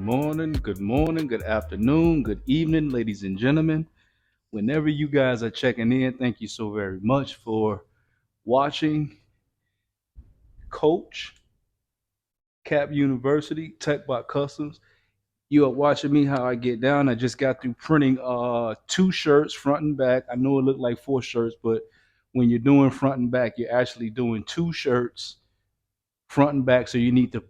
morning, good afternoon, good evening, ladies and gentlemen. Whenever you guys are checking in, thank you so very much for watching Coach Cap University Techbot Customs. You are watching me how I get down. I just got through printing two shirts, front and back. I know it looked like four shirts, but when you're doing front and back, you're actually doing two shirts, front and back. So you need to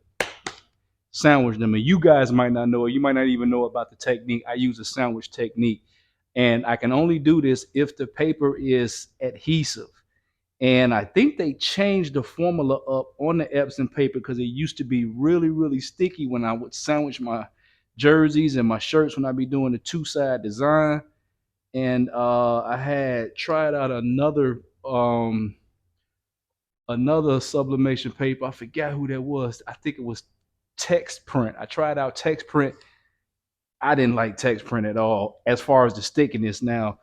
sandwich them. And you guys might not know it. You might not even know about the technique. I use a sandwich technique. And I can only do this if the paper is adhesive. And I think they changed the formula up on the Epson paper because it used to be really, really sticky when I would sandwich my jerseys and my shirts when I'd be doing the two-side design. And I had tried out another sublimation paper. I forgot who that was. I think it was text print. I tried out text print. I didn't like text print at all as far as the stickiness. Now,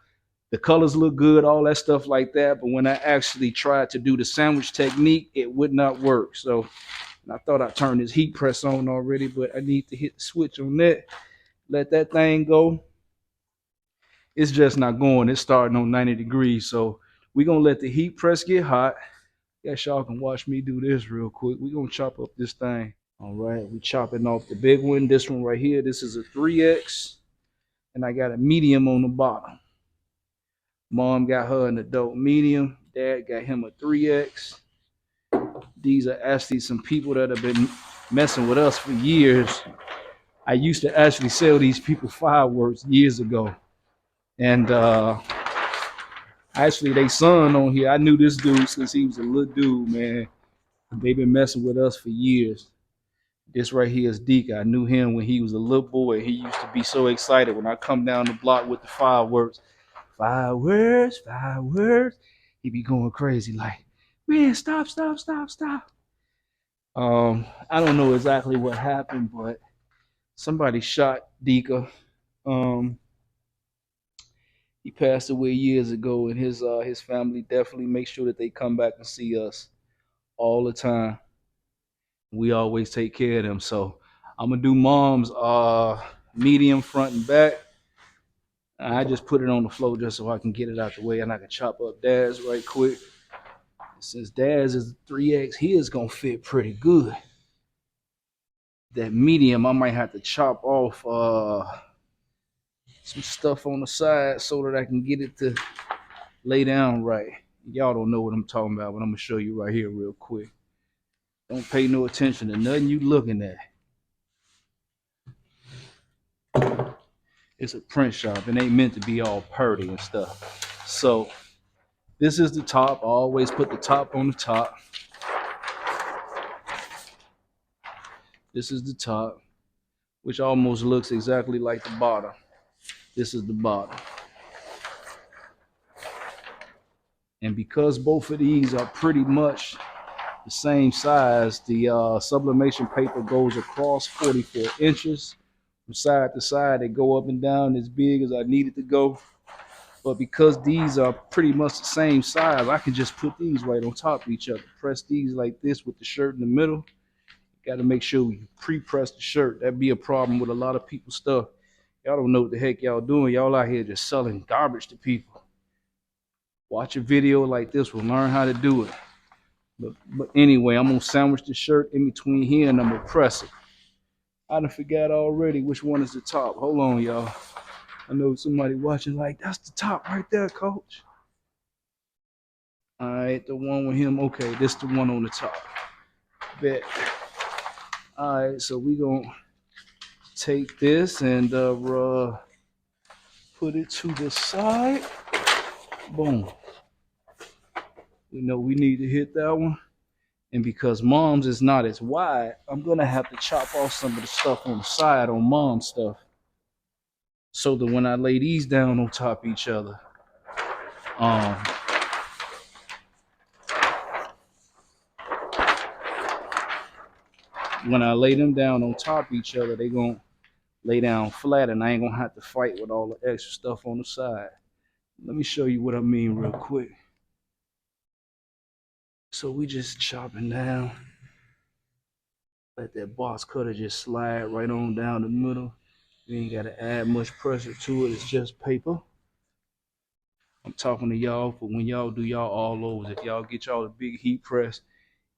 the colors look good, all that stuff like that. But when I actually tried to do the sandwich technique, it would not work. So I thought I turned this heat press on already, but I need to hit the switch on that. Let that thing go. It's just not going. It's starting on 90 degrees. So we're going to let the heat press get hot. Guess y'all can watch me do this real quick. We're going to chop up this thing. All right, we chopping off the big one. This one right here, this is a 3X, and I got a medium on the bottom. Mom got her an adult medium. Dad got him a 3X. These are actually some people that have been messing with us for years. I used to actually sell these people fireworks years ago. And actually, they son on here, I knew this dude since he was a little dude, man. They've been messing with us for years. This right here is Deke. I knew him when he was a little boy. He used to be so excited when I come down the block with the fireworks. Fireworks, fireworks. He be going crazy like, man, stop, stop, stop, stop. I don't know exactly what happened, but somebody shot Deke. He passed away years ago, and his family definitely make sure that they come back and see us all the time. We always take care of them. So I'm gonna do mom's medium front and back. I just put it on the floor just so I can get it out the way and I can chop up dad's right quick. Since dad's is 3X, his gonna fit pretty good. That medium, I might have to chop off some stuff on the side so that I can get it to lay down right. Y'all don't know what I'm talking about, but I'm gonna show you right here real quick. Don't pay no attention to nothing you looking at. It's a print shop. It ain't meant to be all purty and stuff. So this is the top. I always put the top on the top. This is the top, which almost looks exactly like the bottom. This is the bottom. And because both of these are pretty much the same size, the sublimation paper goes across 44 inches. From side to side, they go up and down as big as I need it to go. But because these are pretty much the same size, I can just put these right on top of each other. Press these like this with the shirt in the middle. Got to make sure we pre-press the shirt. That'd be a problem with a lot of people's stuff. Y'all don't know what the heck y'all doing. Y'all out here just selling garbage to people. Watch a video like this one. Learn how to do it. But anyway, I'm going to sandwich the shirt in between here and I'm going to press it. I done forgot already which one is the top. Hold on, y'all. I know somebody watching like, that's the top right there, coach. All right, the one with him. Okay, this the one on the top. Bet. All right, so we going to take this and put it to the side. Boom. We know we need to hit that one. And because mom's is not as wide, I'm going to have to chop off some of the stuff on the side on mom's stuff. So that when I lay these down on top of each other, when I lay them down on top of each other, they going to lay down flat and I ain't going to have to fight with all the extra stuff on the side. Let me show you what I mean real quick. So we just chopping down. Let that box cutter just slide right on down the middle. You ain't gotta add much pressure to it. It's just paper. I'm talking to y'all for when y'all do y'all all overs. If y'all get y'all a big heat press,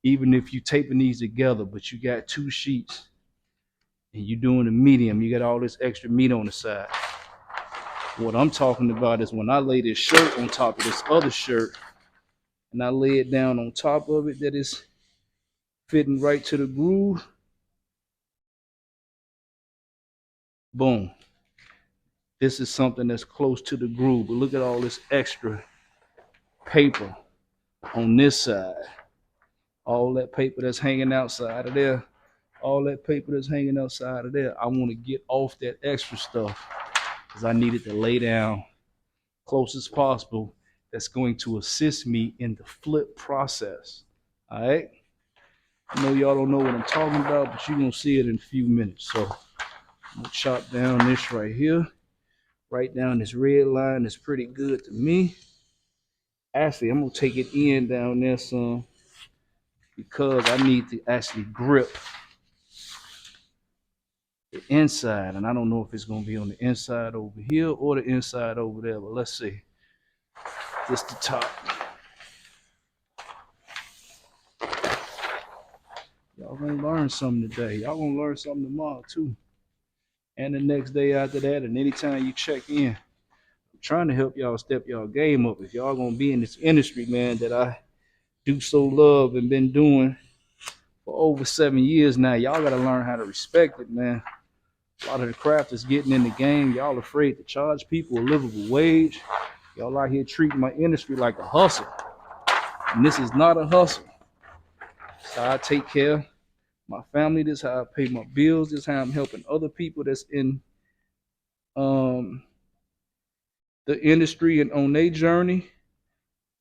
even if you taping these together, but you got 2 sheets and you doing a medium, you got all this extra meat on the side. What I'm talking about is when I lay this shirt on top of this other shirt and I lay it down on top of it, that is fitting right to the groove. Boom. This is something that's close to the groove, but look at all this extra paper on this side. All that paper that's hanging outside of there, all that paper that's hanging outside of there, I want to get off that extra stuff because I need it to lay down close as possible. That's going to assist me in the flip process. All right. I know y'all don't know what I'm talking about, but you're going to see it in a few minutes. So I'm going to chop down this right here. Right down this red line is pretty good to me. Actually, I'm going to take it in down there some because I need to actually grip the inside. And I don't know if it's going to be on the inside over here or the inside over there, but let's see. This the top. Y'all gonna learn something today. Y'all gonna learn something tomorrow too. And the next day after that, and anytime you check in. I'm trying to help y'all step y'all game up. If y'all gonna be in this industry, man, that I do so love and been doing for over 7 years now, y'all gotta learn how to respect it, man. A lot of the crafters getting in the game, y'all afraid to charge people a livable wage. Y'all out here treating my industry like a hustle. And this is not a hustle. So I take care of my family. This is how I pay my bills. This is how I'm helping other people that's in the industry and on their journey.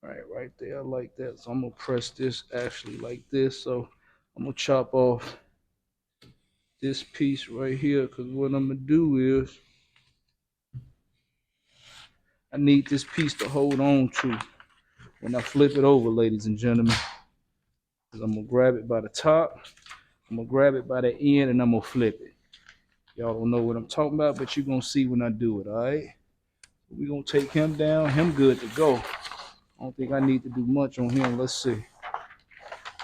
Right there, like that. So I'm gonna press this actually like this. So I'm gonna chop off this piece right here because what I'm gonna do is I need this piece to hold on to when I flip it over, ladies and gentlemen. Because I'm gonna grab it by the top, I'm gonna grab it by the end, and I'm gonna flip it. Y'all don't know what I'm talking about, but you're gonna see when I do it, all right? We're gonna take him down. Him good to go. I don't think I need to do much on him. Let's see.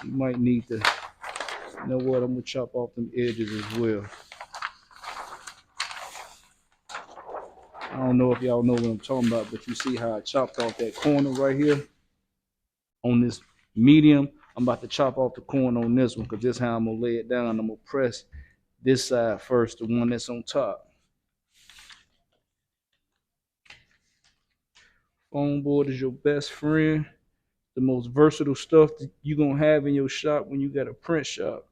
You might need to, you know what, I'm gonna chop off them edges as well. I don't know if y'all know what I'm talking about, but you see how I chopped off that corner right here on this medium. I'm about to chop off the corner on this one because this is how I'm gonna lay it down. I'm gonna press this side first, the one that's on top. Foam board is your best friend. The most versatile stuff that you're gonna have in your shop when you got a print shop.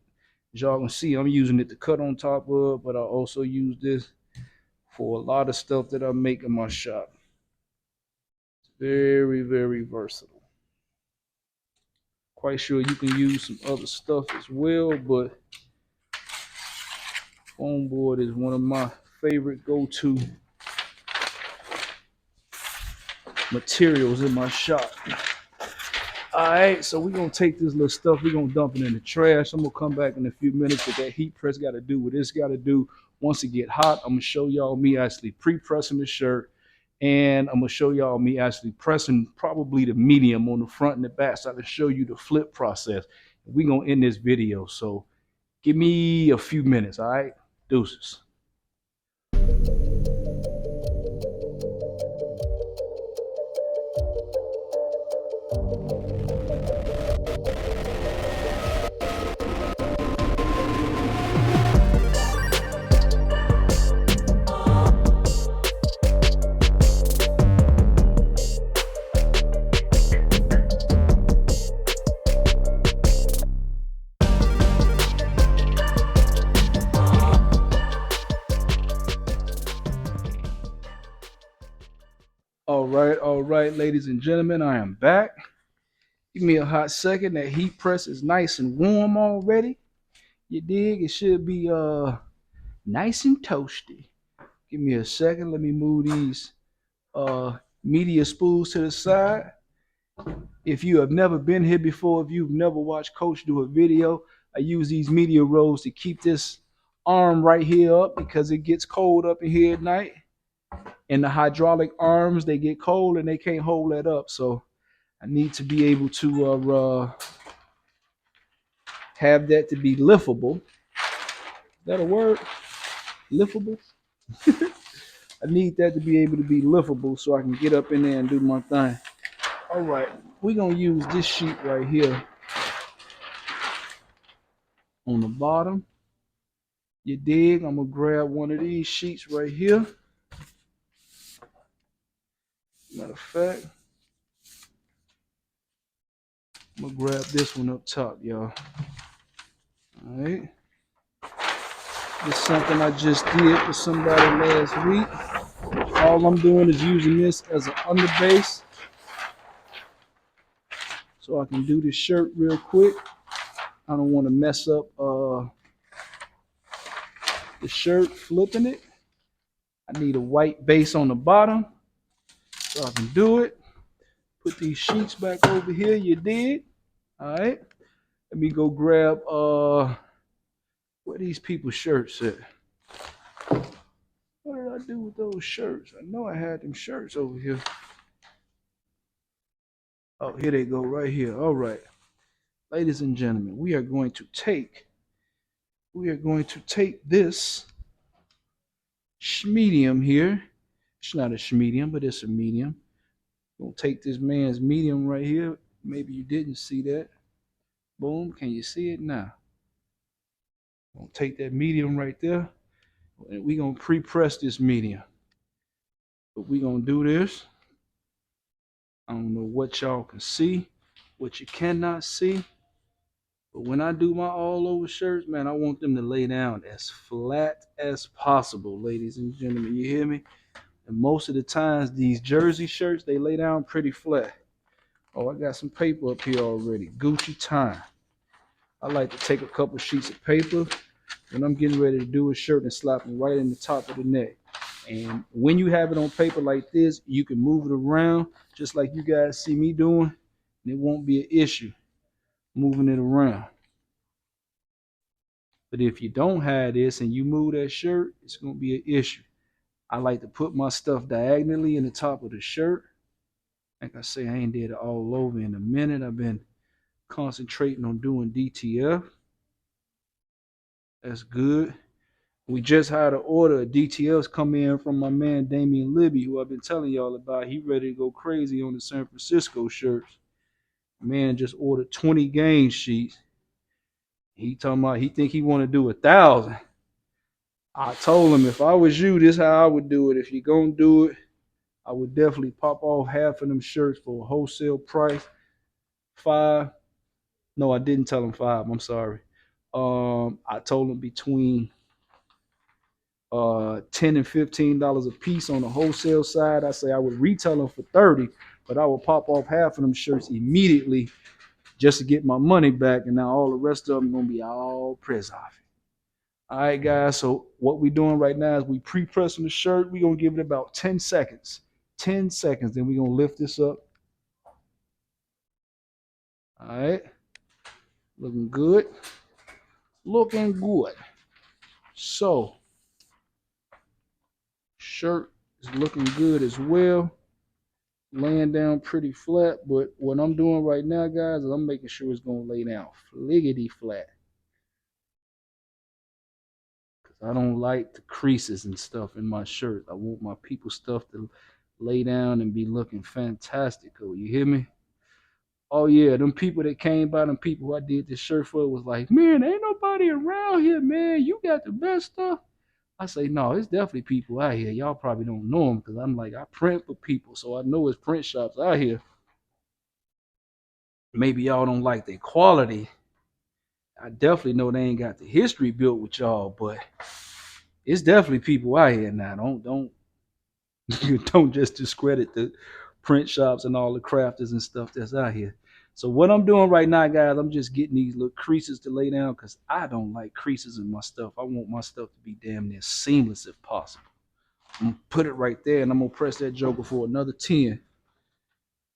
As y'all can see, I'm using it to cut on top of, but I also use this for a lot of stuff that I make in my shop. It's very, very versatile. Quite sure you can use some other stuff as well, but foam board is one of my favorite go-to materials in my shop. All right, so we're gonna take this little stuff, we're gonna dump it in the trash. I'm gonna come back in a few minutes, but that heat press gotta do what it's gotta do. Once it get hot, I'm gonna show y'all me actually pre-pressing the shirt, and I'm gonna show y'all me actually pressing probably the medium on the front and the back so I can show you the flip process. We're gonna end this video, so give me a few minutes, all right? Deuces. All right, ladies and gentlemen, I am back. Give me a hot second. That heat press is nice and warm already. You dig? It should be nice and toasty. Give me a second. Let me move these media spools to the side. If you have never been here before, if you've never watched Coach do a video, I use these media rolls to keep this arm right here up because it gets cold up in here at night. And the hydraulic arms, they get cold and they can't hold that up. So I need to be able to have that to be liftable. Is that a word? Liftable? I need that to be able to be liftable so I can get up in there and do my thing. All right, we're going to use this sheet right here on the bottom. You dig? I'm going to grab one of these sheets right here. Matter of fact, I'm going to grab this one up top, y'all. All right. This is something I just did for somebody last week. All I'm doing is using this as an underbase so I can do this shirt real quick. I don't want to mess up the shirt flipping it. I need a white base on the bottom so I can do it. Put these sheets back over here, you dig? All right. Let me go grab where these people's shirts at. What did I do with those shirts? I know I had them shirts over here. Oh, here they go right here. All right. Ladies and gentlemen, we are going to take this medium here. It's not a medium, but it's a medium. We're going to take this man's medium right here. Maybe you didn't see that. Boom. Can you see it now? We're going to take that medium right there. And we're going to pre-press this medium. But we're going to do this. I don't know what y'all can see, what you cannot see. But when I do my all-over shirts, man, I want them to lay down as flat as possible, ladies and gentlemen. You hear me? And most of the times, these jersey shirts, they lay down pretty flat. Oh, I got some paper up here already. Gucci time. I like to take a couple sheets of paper when I'm getting ready to do a shirt and slap them right in the top of the neck. And when you have it on paper like this, you can move it around just like you guys see me doing, and it won't be an issue moving it around. But if you don't have this and you move that shirt, it's going to be an issue. I like to put my stuff diagonally in the top of the shirt. Like I say, I ain't did it all over in a minute. I've been concentrating on doing DTF. That's good. We just had an order of DTFs come in from my man Damian Libby, who I've been telling y'all about. He ready to go crazy on the San Francisco shirts. Man just ordered 20 game sheets. He talking about he think he want to do 1,000. I told him if I was you, this is how I would do it. If you're gonna do it, I would definitely pop off half of them shirts for a wholesale price. 5. No, I didn't tell him 5. I'm sorry. I told him between $10 and $15 a piece on the wholesale side. I say I would retail them for 30, but I would pop off half of them shirts immediately just to get my money back, and now all the rest of them gonna be all press off. All right, guys. So what we're doing right now is we pre-pressing the shirt. We're gonna give it about 10 seconds. 10 seconds. Then we're gonna lift this up. All right. Looking good. Looking good. So shirt is looking good as well. Laying down pretty flat, but what I'm doing right now, guys, is I'm making sure it's gonna lay down fliggity flat. I don't like the creases and stuff in my shirt. I want my people's stuff to lay down and be looking fantastical. You hear me? Oh yeah, them people that came by, them people who I did this shirt for was like, man, ain't nobody around here, man. You got the best stuff. I say, no, it's definitely people out here. Y'all probably don't know them because I'm like, I print for people, so I know it's print shops out here. Maybe y'all don't like their quality. I definitely know they ain't got the history built with y'all, but it's definitely people out here now. Don't don't just discredit the print shops and all the crafters and stuff that's out here. So what I'm doing right now, guys, I'm just getting these little creases to lay down because I don't like creases in my stuff. I want my stuff to be damn near seamless if possible. I'm gonna put it right there and I'm gonna press that joker for another 10.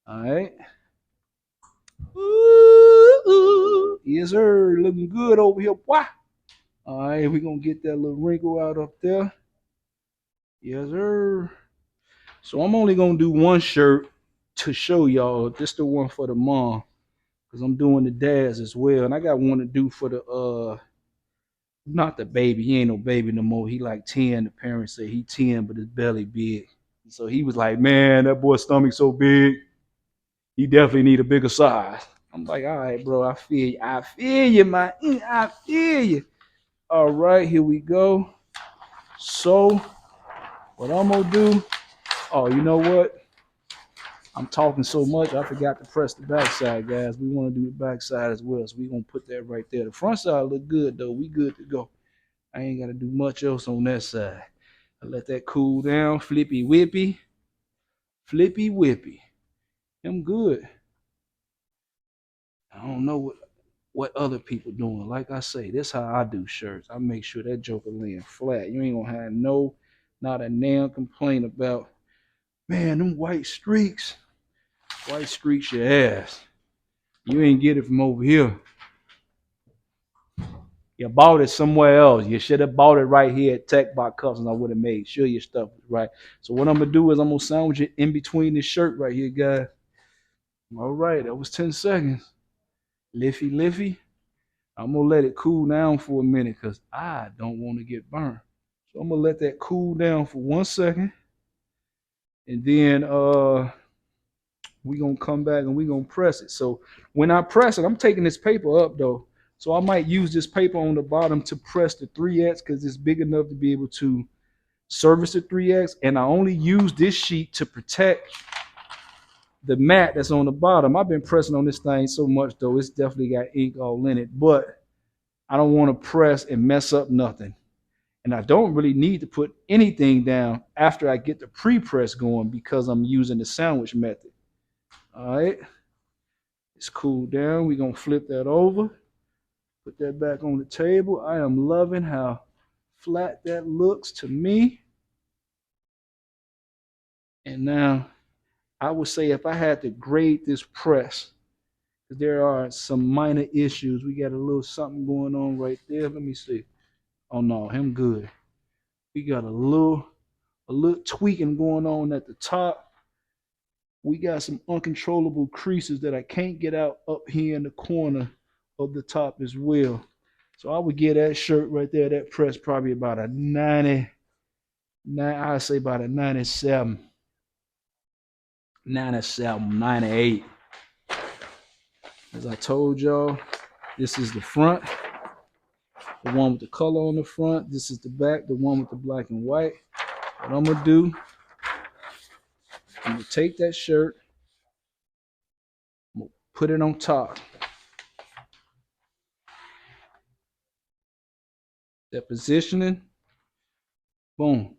All right. Ooh, ooh. Yes, sir. Looking good over here. Why? All right, we're gonna get that little wrinkle out up there. Yes, sir. So I'm only gonna do one shirt to show y'all. This the one for the mom, because I'm doing the dads as well. And I got one to do for the not the baby. He ain't no baby no more. He like 10. The parents say he 10, but his belly big. So he was like, man, that boy's stomach so big. He definitely need a bigger size. I'm like, all right, bro, I feel you. I feel you, man. I feel you. All right, here we go. So what I'm gonna do, oh, you know what? I'm talking so much, I forgot to press the backside, guys. We want to do the backside as well, so we're gonna put that right there. The front side look good though. We good to go. I ain't gotta do much else on that side. I let that cool down. Flippy whippy. Flippy whippy. I'm good. I don't know what other people doing. Like I say, this how I do shirts. I make sure that joker laying flat. You ain't gonna have not a damn complaint about, man, them white streaks. White streaks your ass. You ain't get it from over here. You bought it somewhere else. You should have bought it right here at Techbot Customs. I would have made sure your stuff was right. So what I'm gonna do is I'm gonna sandwich it in between this shirt right here, guys. All right, that was 10 seconds. Liffy, liffy. I'm gonna let it cool down for a minute because I don't want to get burned. So I'm gonna let that cool down for 1 second. And then we gonna come back and we gonna press it. So when I press it, I'm taking this paper up though. So I might use this paper on the bottom to press the 3X because it's big enough to be able to service the 3X. And I only use this sheet to protect the mat that's on the bottom. I've been pressing on this thing so much though, it's definitely got ink all in it, but I don't want to press and mess up nothing. And I don't really need to put anything down after I get the pre-press going because I'm using the sandwich method. All right, it's cooled down. We're gonna flip that over, put that back on the table. I am loving how flat that looks to me. And now I would say if I had to grade this press, there are some minor issues. We got a little something going on right there. Let me see. Oh no, him good. We got a little tweaking going on at the top. We got some uncontrollable creases that I can't get out up here in the corner of the top as well. So I would give that shirt right there, that press, probably about a 90, I'd say about a 97, 97, 98. As I told y'all, this is the front, the one with the color on the front. This is the back, the one with the black and white. What I'm gonna do, I'm gonna take that shirt, I'm gonna put it on top. That positioning, boom.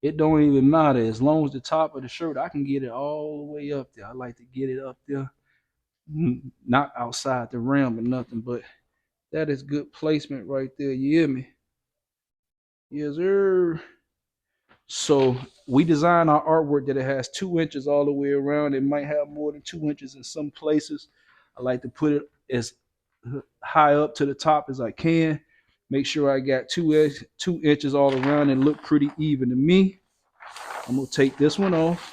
It don't even matter as long as the top of the shirt, I can get it all the way up there. I like to get it up there, not outside the rim or nothing, but that is good placement right there. You hear me? Yes, sir. So we design our artwork that it has 2 inches all the way around. It might have more than 2 inches in some places. I like to put it as high up to the top as I can. Make sure I got 2 inches all around and look pretty even to me. I'm gonna take this one off.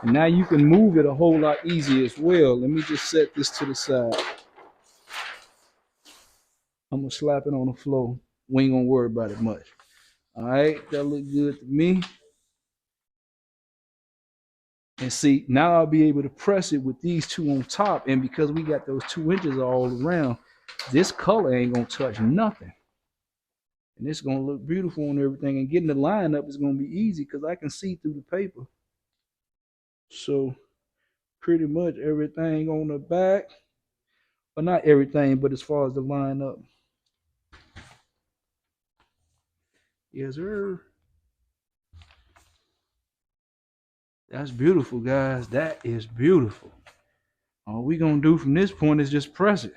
And now you can move it a whole lot easier as well. Let me just set this to the side. I'm gonna slap it on the floor. We ain't gonna worry about it much. All right, that look good to me. And see, now I'll be able to press it with these two on top. And because we got those 2 inches all around, this color ain't gonna touch nothing. And it's gonna look beautiful on everything. And getting the line up is gonna be easy because I can see through the paper. So pretty much everything on the back, but not everything, but as far as the line up. Yes, sir. That's beautiful, guys. That is beautiful. All we gonna do from this point is just press it.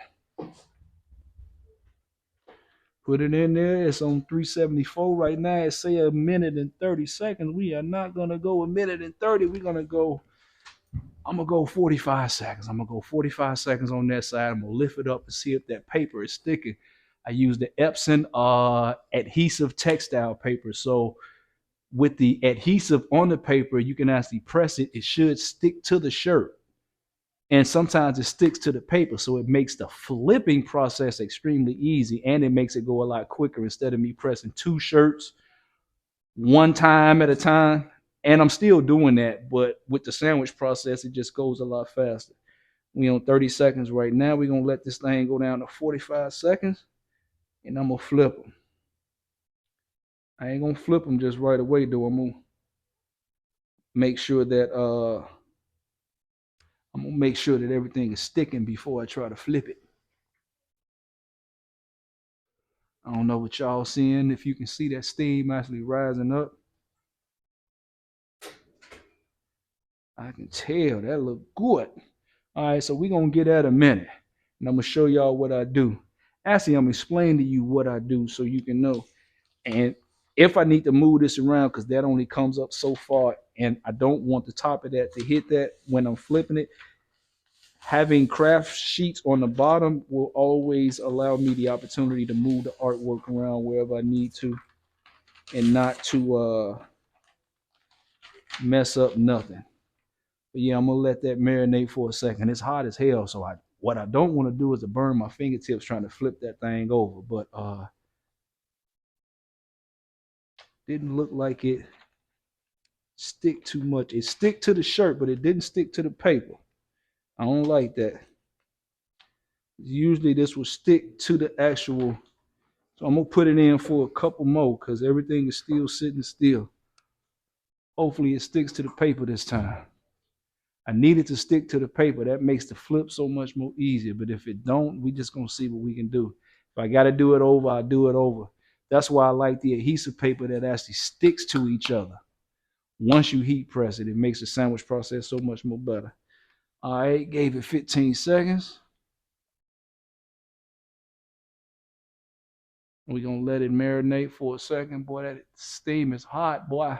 Put it in there. It's on 374 right now. It say 1 minute and 30 seconds. We are not gonna go 1 minute and 30. We're gonna go I'm gonna go 45 seconds. I'm gonna go 45 seconds on that side. I'm gonna lift it up and see if that paper is sticking. I use the Epson adhesive textile paper. So with the adhesive on the paper, you can actually press it. It should stick to the shirt. And sometimes it sticks to the paper. So it makes the flipping process extremely easy, and it makes it go a lot quicker instead of me pressing two shirts one time at a time. And I'm still doing that, but with the sandwich process, it just goes a lot faster. We on 30 seconds right now. We're gonna let this thing go down to 45 seconds, and I'm gonna flip them. I ain't gonna flip them just right away though. I'm gonna make sure that everything is sticking before I try to flip it. I don't know what y'all seeing, if you can see that steam actually rising up. I can tell that look good. All right, so we're gonna get that a minute, and I'm gonna show y'all what I do. Actually, I'm gonna explain to you what I do so you can know. And if I need to move this around, because that only comes up so far, and I don't want the top of that to hit that when I'm flipping it, having craft sheets on the bottom will always allow me the opportunity to move the artwork around wherever I need to, and not to mess up nothing. But yeah, I'm gonna let that marinate for a second. It's hot as hell, so what I don't want to do is to burn my fingertips trying to flip that thing over. But didn't look like it stick too much. It stick to the shirt, but it didn't stick to the paper. I don't like that. Usually this will stick to the actual. So I'm gonna put it in for a couple more because everything is still sitting still. Hopefully it sticks to the paper this time. I need it to stick to the paper. That makes the flip so much more easier. But if it don't, we just gonna see what we can do. If I gotta do it over, I'll do it over. That's why I like the adhesive paper that actually sticks to each other. Once you heat press it, it makes the sandwich process so much more better. All right, gave it 15 seconds. We're gonna let it marinate for a second. Boy, that steam is hot, boy.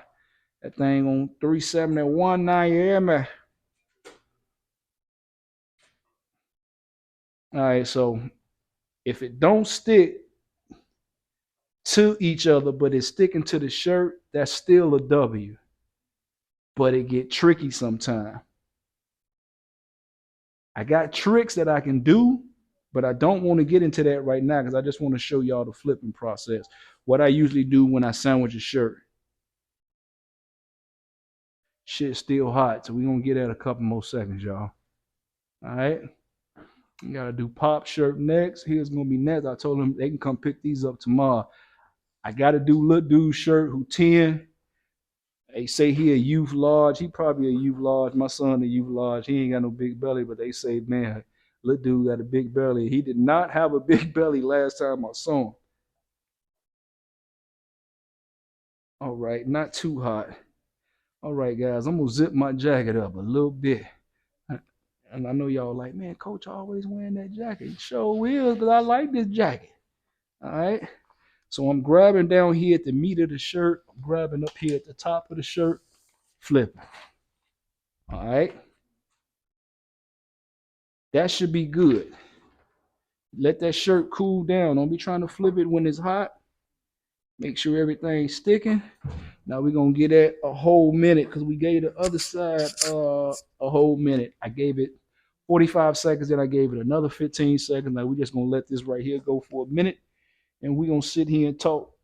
That thing on 371 now, you hear me? All right, so if it don't stick to each other, but it's sticking to the shirt, that's still a W. But it get tricky sometimes. I got tricks that I can do, but I don't want to get into that right now because I just want to show y'all the flipping process. What I usually do when I sandwich a shirt. Shit's still hot, so we're gonna get at a couple more seconds, y'all. All right. You gotta do pop shirt next. Here's gonna be next. I told them they can come pick these up tomorrow. I gotta do little dude shirt who 10. They say he a youth large. He probably a youth large. My son a youth large. He ain't got no big belly, but they say, man, little dude got a big belly. He did not have a big belly last time I saw him. All right, not too hot. All right, guys, I'm gonna zip my jacket up a little bit. And I know y'all like, man, coach always wearing that jacket. Sure is, because I like this jacket. All right. So I'm grabbing down here at the meat of the shirt. I'm grabbing up here at the top of the shirt, flipping. All right. That should be good. Let that shirt cool down. Don't be trying to flip it when it's hot. Make sure everything's sticking. Now we're gonna get it a whole minute because we gave the other side a whole minute. I gave it 45 seconds, then I gave it another 15 seconds. Now we're just gonna let this right here go for a minute, and we're gonna sit here and talk.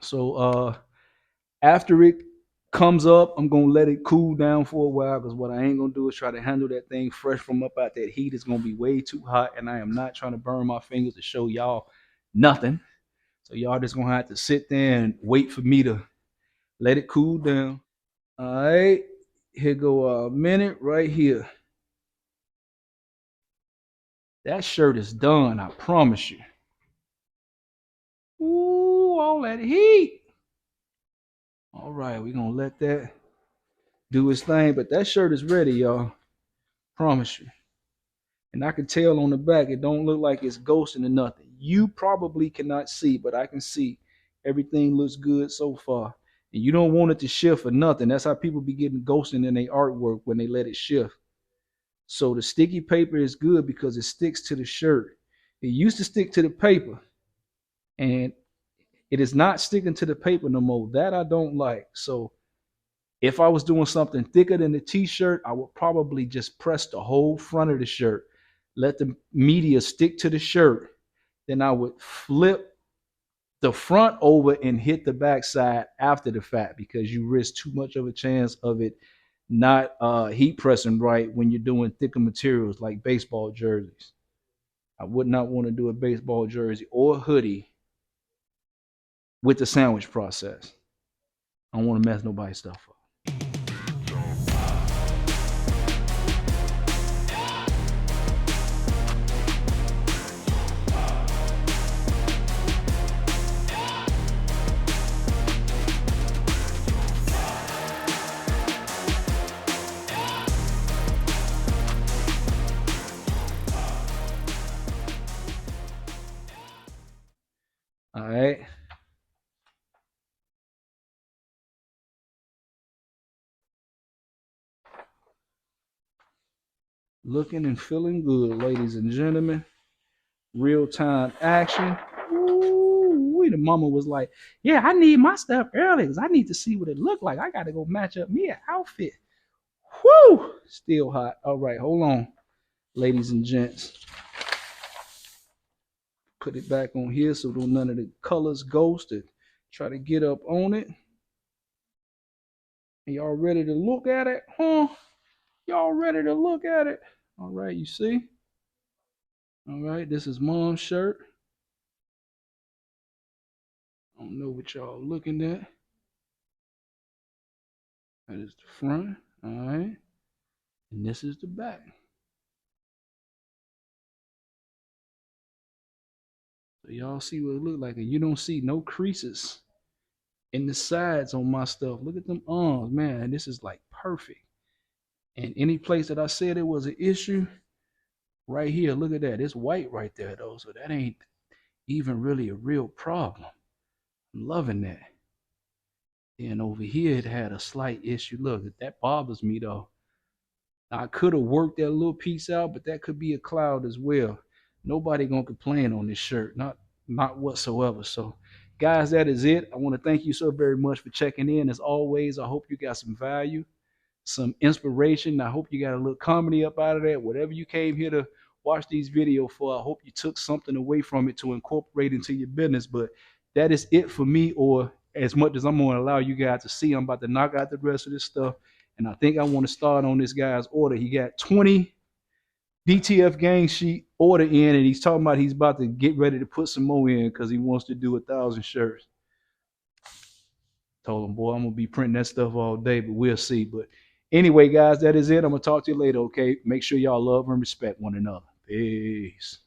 So after it comes up, I'm gonna let it cool down for a while because what I ain't gonna do is try to handle that thing fresh from up out that heat. It's gonna be way too hot, and I am not trying to burn my fingers to show y'all nothing. So y'all just gonna have to sit there and wait for me to let it cool down. All right, here go a minute right here. That shirt is done, I promise you. Ooh, all that heat. All right, we're gonna let that do its thing, but that shirt is ready, y'all. Promise you. And I can tell on the back, it don't look like it's ghosting or nothing. You probably cannot see, but I can see everything looks good so far. And you don't want it to shift or nothing. That's how people be getting ghosting in their artwork when they let it shift. So the sticky paper is good because it sticks to the shirt. It used to stick to the paper, and it is not sticking to the paper no more. That I don't like. So if I was doing something thicker than the t-shirt, I would probably just press the whole front of the shirt, let the media stick to the shirt. Then I would flip the front over and hit the back side after the fact, because you risk too much of a chance of it not heat pressing right when you're doing thicker materials like baseball jerseys. I would not want to do a baseball jersey or a hoodie with the sandwich process. I don't want to mess nobody's stuff up. All right. Looking and feeling good, ladies and gentlemen. Real time action. Ooh, the mama was like, yeah, I need my stuff early because I need to see what it looked like. I got to go match up me an outfit. Whoo! Still hot. All right, hold on, ladies and gents. Put it back on here so don't none of the colors ghost it. Try to get up on it. Y'all ready to look at it? Huh? Y'all ready to look at it? All right, you see? All right, this is mom's shirt. I don't know what y'all looking at. That is the front. All right. And this is the back. So y'all see what it look like. And you don't see no creases in the sides on my stuff. Look at them arms, man. This is like perfect. And any place that I said it was an issue, right here, look at that. It's white right there, though. So that ain't even really a real problem. I'm loving that. And over here, it had a slight issue. Look, that bothers me, though. I could have worked that little piece out, but that could be a cloud as well. Nobody gonna complain on this shirt, not whatsoever. So, guys, that is it. I want to thank you so very much for checking in. As always, I hope you got some value, some inspiration. I hope you got a little comedy up out of that. Whatever you came here to watch these videos for, I hope you took something away from it to incorporate into your business. But that is it for me, or as much as I'm going to allow you guys to see, I'm about to knock out the rest of this stuff. And I think I want to start on this guy's order. He got 20 DTF gang sheet order in, and he's talking about he's about to get ready to put some more in because he wants to do 1,000 shirts. Told him, boy, I'm gonna be printing that stuff all day, but we'll see. But anyway, guys, that is it. I'm gonna talk to you later, okay? Make sure y'all love and respect one another. Peace.